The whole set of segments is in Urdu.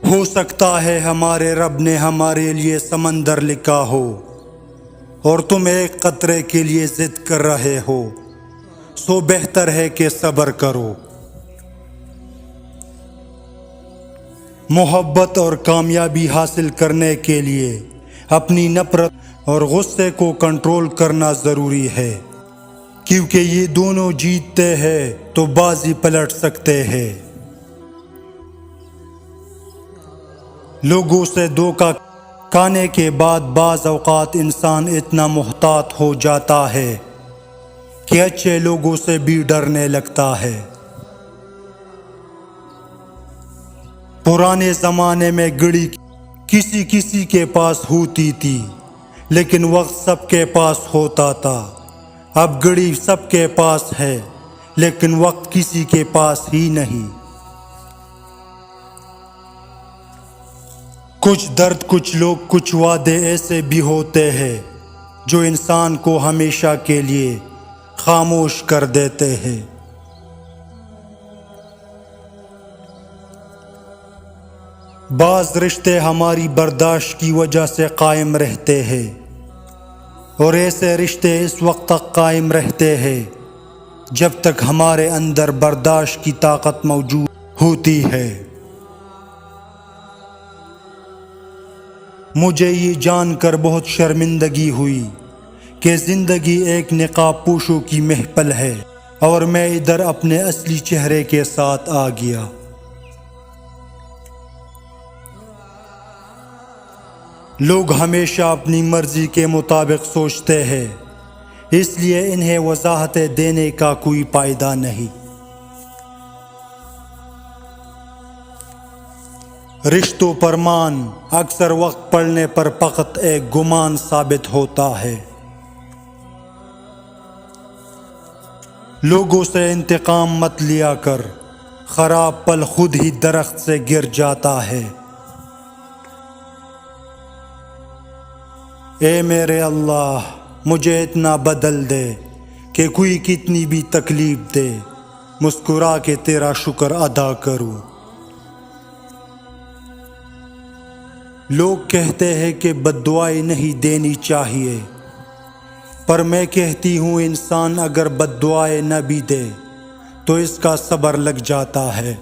ہو سکتا ہے ہمارے رب نے ہمارے لیے سمندر لکھا ہو اور تم ایک قطرے کے لیے ضد کر رہے ہو، سو بہتر ہے کہ صبر کرو۔ محبت اور کامیابی حاصل کرنے کے لیے اپنی نفرت اور غصے کو کنٹرول کرنا ضروری ہے، کیونکہ یہ دونوں جیتتے ہیں تو بازی پلٹ سکتے ہیں۔ لوگوں سے دھوکہ کھانے کے بعد بعض اوقات انسان اتنا محتاط ہو جاتا ہے کہ اچھے لوگوں سے بھی ڈرنے لگتا ہے۔ پرانے زمانے میں گھڑی کسی کسی کے پاس ہوتی تھی، لیکن وقت سب کے پاس ہوتا تھا۔ اب گھڑی سب کے پاس ہے، لیکن وقت کسی کے پاس ہی نہیں۔ کچھ درد، کچھ لوگ، کچھ وعدے ایسے بھی ہوتے ہیں جو انسان کو ہمیشہ کے لیے خاموش کر دیتے ہیں۔ بعض رشتے ہماری برداشت کی وجہ سے قائم رہتے ہیں، اور ایسے رشتے اس وقت تک قائم رہتے ہیں جب تک ہمارے اندر برداشت کی طاقت موجود ہوتی ہے۔ مجھے یہ جان کر بہت شرمندگی ہوئی کہ زندگی ایک نقاب پوشوں کی محفل ہے اور میں ادھر اپنے اصلی چہرے کے ساتھ آ گیا۔ لوگ ہمیشہ اپنی مرضی کے مطابق سوچتے ہیں، اس لیے انہیں وضاحتیں دینے کا کوئی فائدہ نہیں۔ رشتوں پر مان اکثر وقت پڑنے پر فقط ایک گمان ثابت ہوتا ہے۔ لوگوں سے انتقام مت لیا کر، خراب پل خود ہی درخت سے گر جاتا ہے۔ اے میرے اللہ، مجھے اتنا بدل دے کہ کوئی کتنی بھی تکلیف دے، مسکرا کے تیرا شکر ادا کروں۔ لوگ کہتے ہیں کہ بد دعائیں نہیں دینی چاہیے، پر میں کہتی ہوں انسان اگر بد دعائیں نہ بھی دے تو اس کا صبر لگ جاتا ہے۔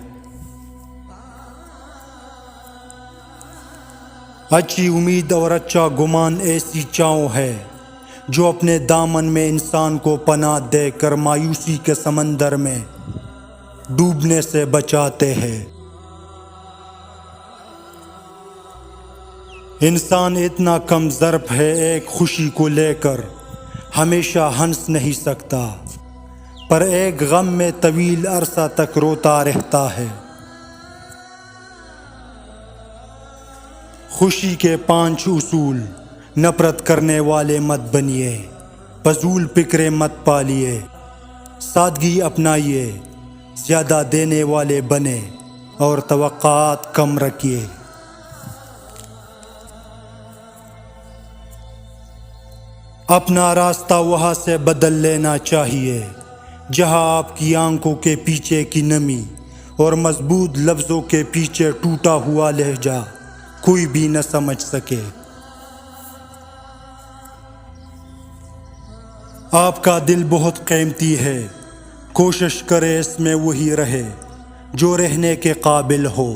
اچھی امید اور اچھا گمان ایسی چھاؤں ہے جو اپنے دامن میں انسان کو پناہ دے کر مایوسی کے سمندر میں ڈوبنے سے بچاتے ہیں۔ انسان اتنا کم ظرف ہے، ایک خوشی کو لے کر ہمیشہ ہنس نہیں سکتا، پر ایک غم میں طویل عرصہ تک روتا رہتا ہے۔ خوشی کے 5 اصول: نفرت کرنے والے مت بنیے، فضول فکریں مت پالیے، سادگی اپنائیے، زیادہ دینے والے بنے اور توقعات کم رکھیے۔ اپنا راستہ وہاں سے بدل لینا چاہیے جہاں آپ کی آنکھوں کے پیچھے کی نمی اور مضبوط لفظوں کے پیچھے ٹوٹا ہوا لہجہ کوئی بھی نہ سمجھ سکے۔ آپ کا دل بہت قیمتی ہے، کوشش کرے اس میں وہی رہے جو رہنے کے قابل ہو۔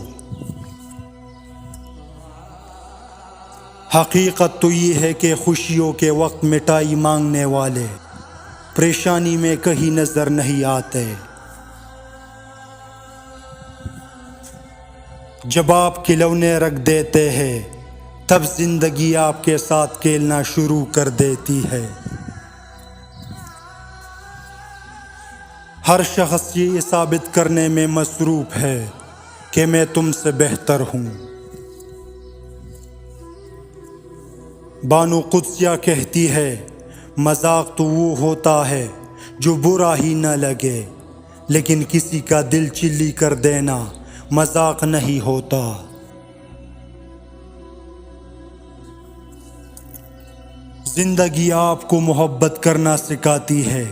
حقیقت تو یہ ہے کہ خوشیوں کے وقت مٹائی مانگنے والے پریشانی میں کہیں نظر نہیں آتے۔ جب آپ کھلونے رکھ دیتے ہیں تب زندگی آپ کے ساتھ کھیلنا شروع کر دیتی ہے۔ ہر شخص یہ ثابت کرنے میں مصروف ہے کہ میں تم سے بہتر ہوں۔ بانو قدسیہ کہتی ہے، مذاق تو وہ ہوتا ہے جو برا ہی نہ لگے، لیکن کسی کا دل چلی کر دینا مذاق نہیں ہوتا۔ زندگی آپ کو محبت کرنا سکھاتی ہے،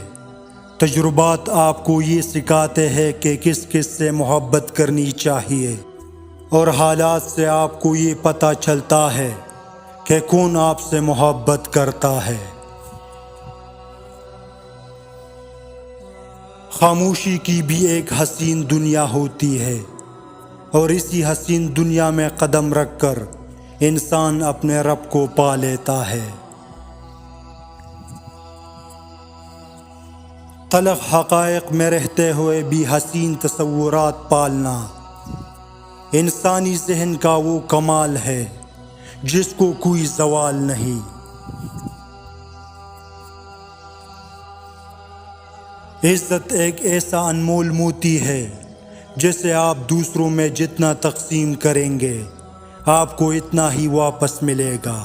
تجربات آپ کو یہ سکھاتے ہیں کہ کس کس سے محبت کرنی چاہیے اور حالات سے آپ کو یہ پتہ چلتا ہے کہ کون آپ سے محبت کرتا ہے۔ خاموشی کی بھی ایک حسین دنیا ہوتی ہے، اور اسی حسین دنیا میں قدم رکھ کر انسان اپنے رب کو پا لیتا ہے۔ تلخ حقائق میں رہتے ہوئے بھی حسین تصورات پالنا انسانی ذہن کا وہ کمال ہے جس کو کوئی زوال نہیں۔ عزت ایک ایسا انمول موتی ہے جسے آپ دوسروں میں جتنا تقسیم کریں گے آپ کو اتنا ہی واپس ملے گا۔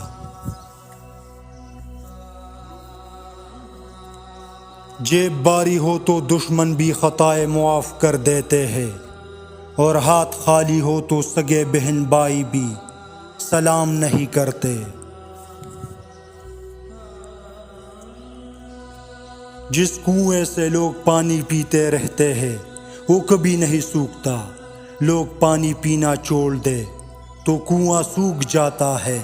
جیب باری ہو تو دشمن بھی خطائیں معاف کر دیتے ہیں، اور ہاتھ خالی ہو تو سگے بہن بھائی بھی سلام نہیں کرتے۔ جس کنویں سے لوگ پانی پیتے رہتے ہیں وہ کبھی نہیں سوکھتا، لوگ پانی پینا چھوڑ دے تو کنواں سوکھ جاتا ہے۔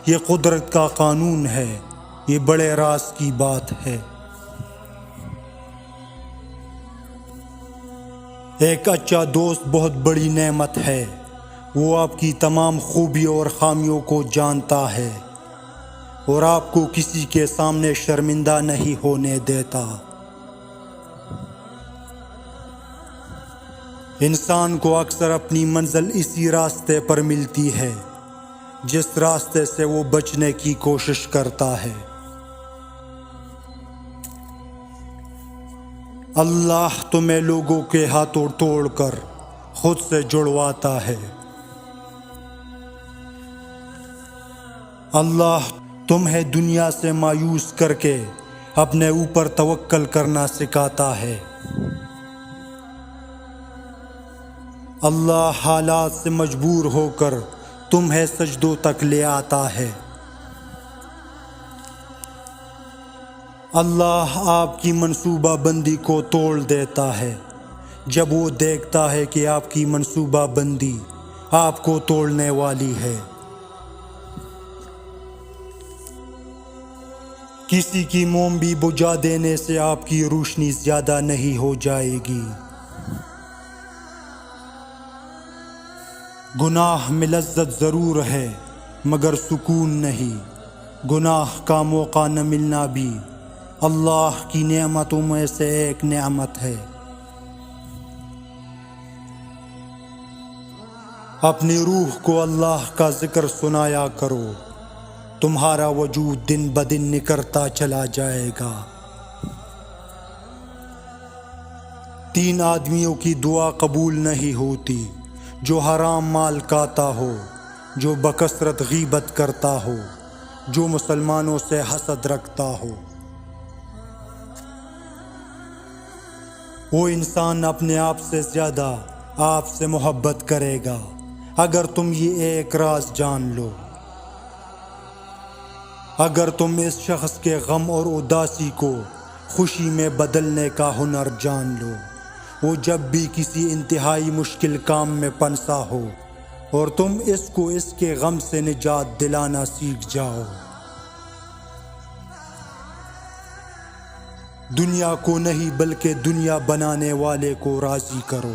یہ قدرت کا قانون ہے، یہ بڑے راز کی بات ہے۔ ایک اچھا دوست بہت بڑی نعمت ہے، وہ آپ کی تمام خوبیوں اور خامیوں کو جانتا ہے اور آپ کو کسی کے سامنے شرمندہ نہیں ہونے دیتا۔ انسان کو اکثر اپنی منزل اسی راستے پر ملتی ہے جس راستے سے وہ بچنے کی کوشش کرتا ہے۔ اللہ تمہیں لوگوں کے ہاتھوں توڑ کر خود سے جڑواتا ہے۔ اللہ تمہیں دنیا سے مایوس کر کے اپنے اوپر توکل کرنا سکھاتا ہے۔ اللہ حالات سے مجبور ہو کر تمہیں سجدوں تک لے آتا ہے۔ اللہ آپ کی منصوبہ بندی کو توڑ دیتا ہے جب وہ دیکھتا ہے کہ آپ کی منصوبہ بندی آپ کو توڑنے والی ہے۔ کسی کی موم بھی بجھا دینے سے آپ کی روشنی زیادہ نہیں ہو جائے گی۔ گناہ میں لذت ضرور ہے مگر سکون نہیں، گناہ کا موقع نہ ملنا بھی اللہ کی نعمتوں میں سے ایک نعمت ہے۔ اپنی روح کو اللہ کا ذکر سنایا کرو، تمہارا وجود دن بدن نکھرتا چلا جائے گا۔ 3 آدمیوں کی دعا قبول نہیں ہوتی، جو حرام مال کھاتا ہو، جو بکثرت غیبت کرتا ہو، جو مسلمانوں سے حسد رکھتا ہو۔ وہ انسان اپنے آپ سے زیادہ آپ سے محبت کرے گا اگر تم یہ ایک راز جان لو۔ اگر تم اس شخص کے غم اور اداسی کو خوشی میں بدلنے کا ہنر جان لو، وہ جب بھی کسی انتہائی مشکل کام میں پھنسا ہو اور تم اس کو اس کے غم سے نجات دلانا سیکھ جاؤ۔ دنیا کو نہیں بلکہ دنیا بنانے والے کو راضی کرو۔